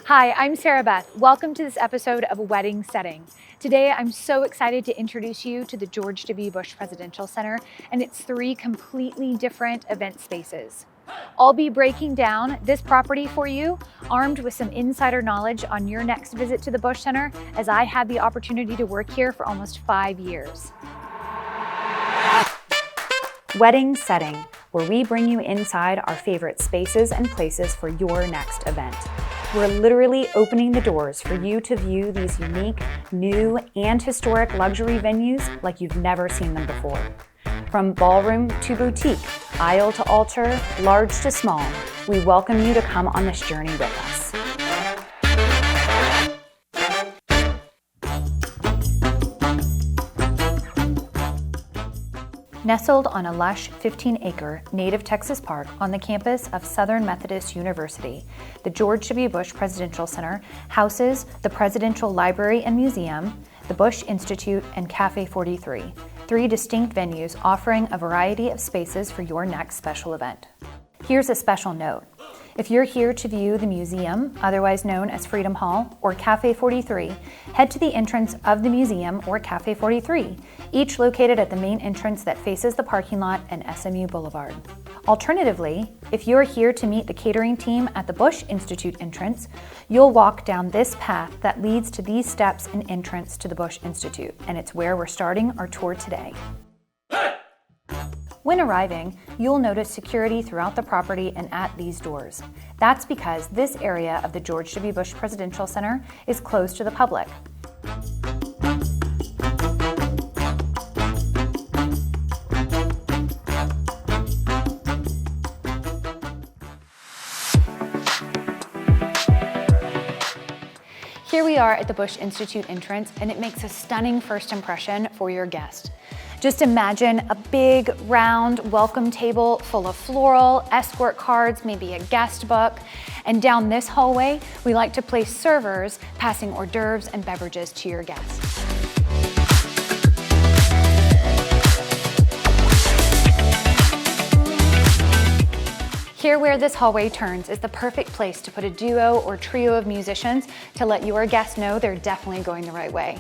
Hi, I'm Sarah Beth. Welcome to this episode of Wedding Setting. Today, I'm so excited to introduce you to the George W. Bush Presidential Center and its 3 completely different event spaces. I'll be breaking down this property for you, armed with some insider knowledge on your next visit to the Bush Center, as I had the opportunity to work here for almost 5 years. Wedding Setting, where we bring you inside our favorite spaces and places for your next event. We're literally opening the doors for you to view these unique, new, and historic luxury venues like you've never seen them before. From ballroom to boutique, aisle to altar, large to small, we welcome you to come on this journey with us. Nestled on a lush 15-acre native Texas park on the campus of Southern Methodist University, the George W. Bush Presidential Center houses the Presidential Library and Museum, the Bush Institute, and Cafe 43, 3 distinct venues offering a variety of spaces for your next special event. Here's a special note. If you're here to view the museum, otherwise known as Freedom Hall, or Cafe 43, head to the entrance of the museum or Cafe 43, each located at the main entrance that faces the parking lot and SMU Boulevard. Alternatively, if you're here to meet the catering team at the Bush Institute entrance, you'll walk down this path that leads to these steps and entrance to the Bush Institute, and it's where we're starting our tour today. When arriving, you'll notice security throughout the property and at these doors. That's because this area of the George W. Bush Presidential Center is closed to the public. Here we are at the Bush Institute entrance, and it makes a stunning first impression for your guest. Just imagine a big, round welcome table full of floral, escort cards, maybe a guest book. And down this hallway, we like to place servers passing hors d'oeuvres and beverages to your guests. Here where this hallway turns is the perfect place to put a duo or trio of musicians to let your guests know they're definitely going the right way.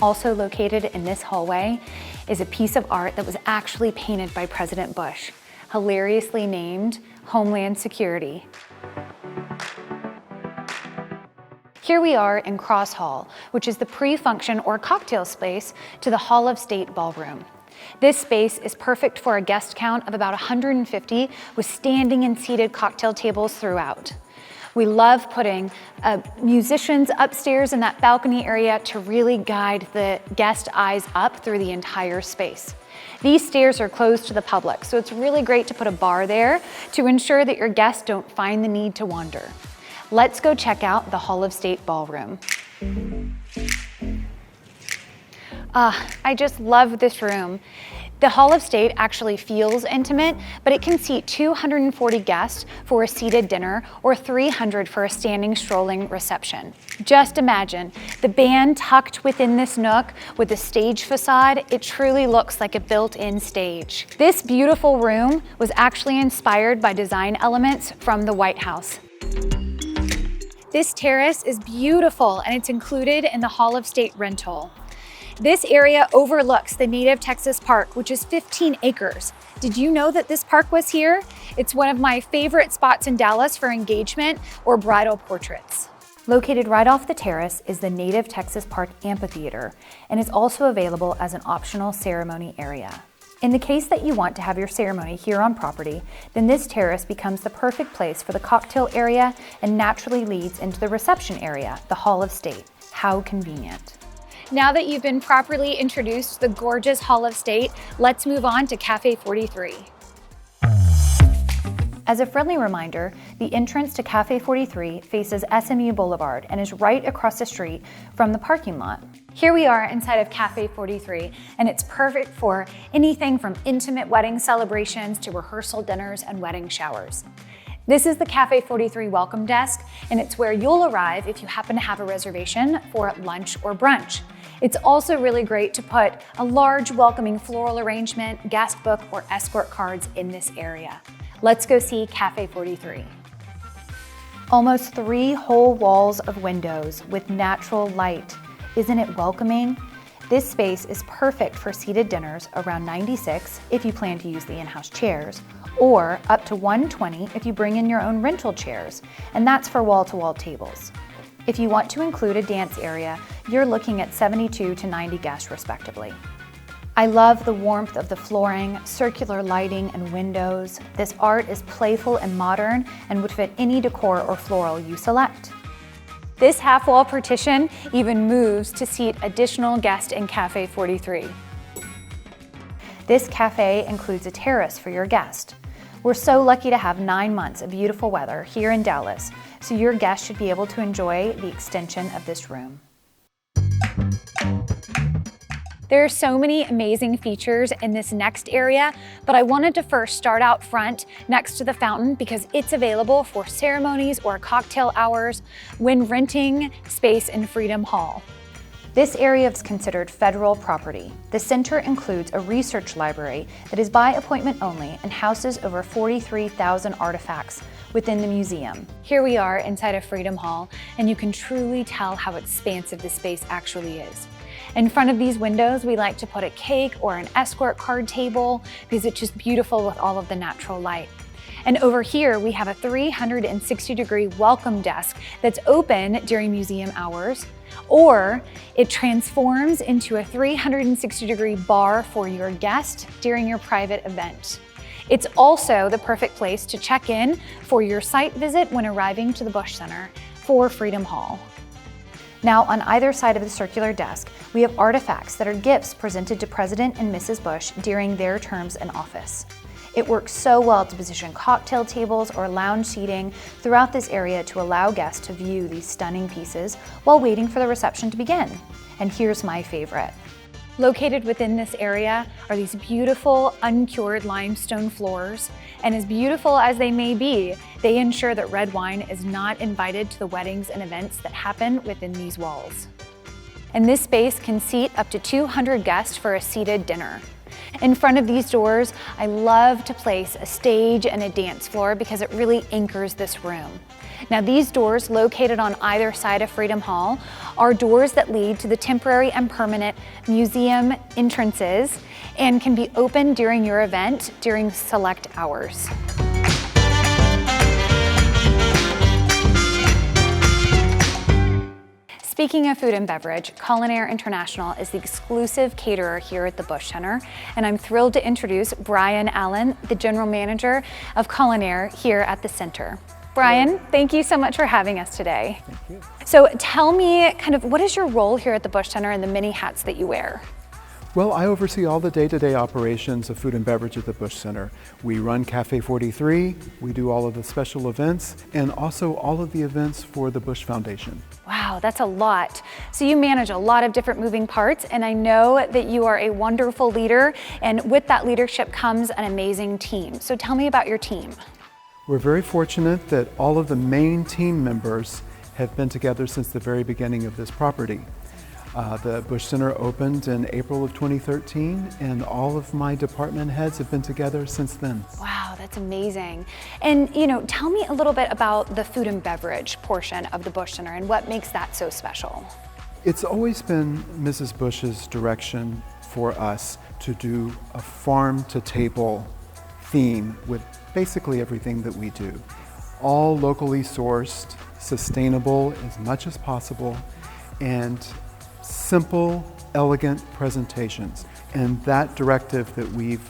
Also located in this hallway is a piece of art that was actually painted by President Bush, hilariously named Homeland Security. Here we are in Cross Hall, which is the pre-function or cocktail space to the Hall of State Ballroom. This space is perfect for a guest count of about 150 with standing and seated cocktail tables throughout. We love putting musicians upstairs in that balcony area to really guide the guest eyes up through the entire space. These stairs are closed to the public, so it's really great to put a bar there to ensure that your guests don't find the need to wander. Let's go check out the Hall of State Ballroom. I just love this room. The Hall of State actually feels intimate, but it can seat 240 guests for a seated dinner or 300 for a standing, strolling reception. Just imagine the band tucked within this nook with a stage facade. It truly looks like a built-in stage. This beautiful room was actually inspired by design elements from the White House. This terrace is beautiful, and it's included in the Hall of State rental. This area overlooks the native Texas park, which is 15 acres. Did you know that this park was here? It's one of my favorite spots in Dallas for engagement or bridal portraits. Located right off the terrace is the native Texas Park Amphitheater, and is also available as an optional ceremony area. In the case that you want to have your ceremony here on property, then this terrace becomes the perfect place for the cocktail area and naturally leads into the reception area, the Hall of State. How convenient. Now that you've been properly introduced to the gorgeous Hall of State, let's move on to Cafe 43. As a friendly reminder, the entrance to Cafe 43 faces SMU Boulevard and is right across the street from the parking lot. Here we are inside of Cafe 43, and it's perfect for anything from intimate wedding celebrations to rehearsal dinners and wedding showers. This is the Cafe 43 welcome desk, and it's where you'll arrive if you happen to have a reservation for lunch or brunch. It's also really great to put a large welcoming floral arrangement, guest book, or escort cards in this area. Let's go see Cafe 43. Almost 3 whole walls of windows with natural light. Isn't it welcoming? This space is perfect for seated dinners around 96 if you plan to use the in-house chairs, or up to 120 if you bring in your own rental chairs, and that's for wall-to-wall tables. If you want to include a dance area, you're looking at 72 to 90 guests respectively. I love the warmth of the flooring, circular lighting, and windows. This art is playful and modern and would fit any decor or floral you select. This half-wall partition even moves to seat additional guests in Cafe 43. This cafe includes a terrace for your guest. We're so lucky to have 9 months of beautiful weather here in Dallas, so your guests should be able to enjoy the extension of this room. There are so many amazing features in this next area, but I wanted to first start out front next to the fountain because it's available for ceremonies or cocktail hours when renting space in Freedom Hall. This area is considered federal property. The center includes a research library that is by appointment only and houses over 43,000 artifacts within the museum. Here we are inside of Freedom Hall, and you can truly tell how expansive the space actually is. In front of these windows, we like to put a cake or an escort card table because it's just beautiful with all of the natural light. And over here, we have a 360-degree welcome desk that's open during museum hours, or it transforms into a 360-degree bar for your guest during your private event. It's also the perfect place to check in for your site visit when arriving to the Bush Center for Freedom Hall. Now, on either side of the circular desk, we have artifacts that are gifts presented to President and Mrs. Bush during their terms in office. It works so well to position cocktail tables or lounge seating throughout this area to allow guests to view these stunning pieces while waiting for the reception to begin. And here's my favorite. Located within this area are these beautiful uncured limestone floors, and as beautiful as they may be, they ensure that red wine is not invited to the weddings and events that happen within these walls. And this space can seat up to 200 guests for a seated dinner. In front of these doors, I love to place a stage and a dance floor because it really anchors this room. Now, these doors located on either side of Freedom Hall are doors that lead to the temporary and permanent museum entrances and can be opened during your event during select hours. Speaking of food and beverage, Culinary International is the exclusive caterer here at the Bush Center, and I'm thrilled to introduce Brian Allen, the General Manager of Culinary here at the center. Brian, thank you so much for having us today. Thank you. So tell me, what is your role here at the Bush Center and the many hats that you wear? Well, I oversee all the day-to-day operations of food and beverage at the Bush Center. We run Cafe 43, we do all of the special events, and also all of the events for the Bush Foundation. Wow, that's a lot. So you manage a lot of different moving parts, and I know that you are a wonderful leader, and with that leadership comes an amazing team. So tell me about your team. We're very fortunate that all of the main team members have been together since the very beginning of this property. The Bush Center opened in April of 2013, and all of my department heads have been together since then. Wow, that's amazing. And tell me a little bit about the food and beverage portion of the Bush Center and what makes that so special. It's always been Mrs. Bush's direction for us to do a farm-to-table theme with basically everything that we do. All locally sourced, sustainable as much as possible, and simple, elegant presentations. And that directive that we've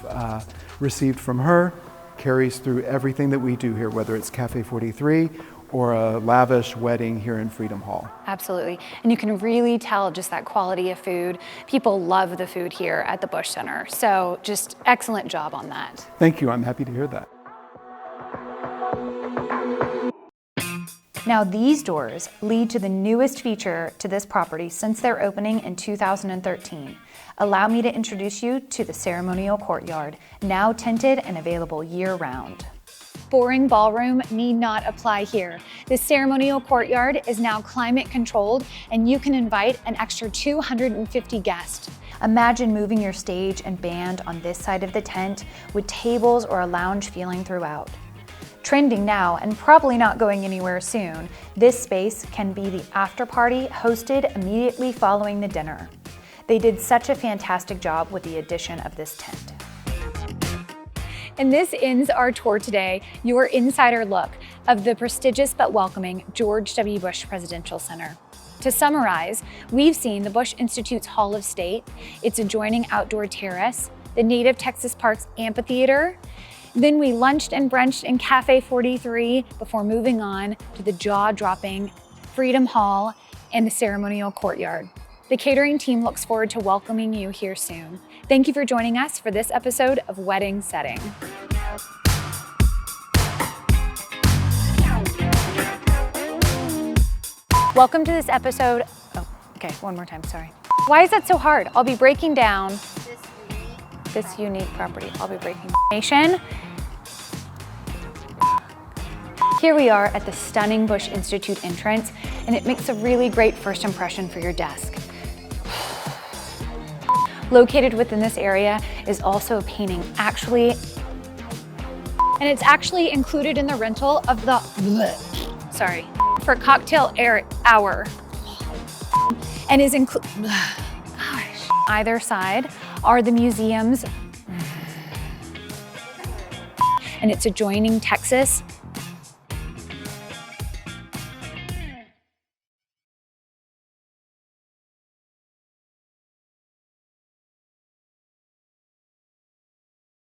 received from her carries through everything that we do here, whether it's Cafe 43 or a lavish wedding here in Freedom Hall. Absolutely. And you can really tell just that quality of food. People love the food here at the Bush Center. So just excellent job on that. Thank you. I'm happy to hear that. Now, these doors lead to the newest feature to this property since their opening in 2013. Allow me to introduce you to the Ceremonial Courtyard, now tinted and available year-round. Boring ballroom need not apply here. The Ceremonial Courtyard is now climate controlled, and you can invite an extra 250 guests. Imagine moving your stage and band on this side of the tent with tables or a lounge feeling throughout. Trending now and probably not going anywhere soon, this space can be the after party hosted immediately following the dinner. They did such a fantastic job with the addition of this tent. And this ends our tour today, your insider look of the prestigious but welcoming George W. Bush Presidential Center. To summarize, we've seen the Bush Institute's Hall of State, its adjoining outdoor terrace, the native Texas Parks Amphitheater. Then we lunched and brunched in Cafe 43 before moving on to the jaw-dropping Freedom Hall and the Ceremonial Courtyard. The catering team looks forward to welcoming you here soon. Thank you for joining us for this episode of Wedding Setting. Welcome to this episode. Oh, okay, one more time, sorry. Why is that so hard? I'll be breaking down this unique property. I'll be breaking nation. Here we are at the stunning Bush Institute entrance, and it makes a really great first impression for your desk. Located within this area is also a painting, and it's actually included in the rental of the, for cocktail hour, and is either side are the museums and its adjoining Texas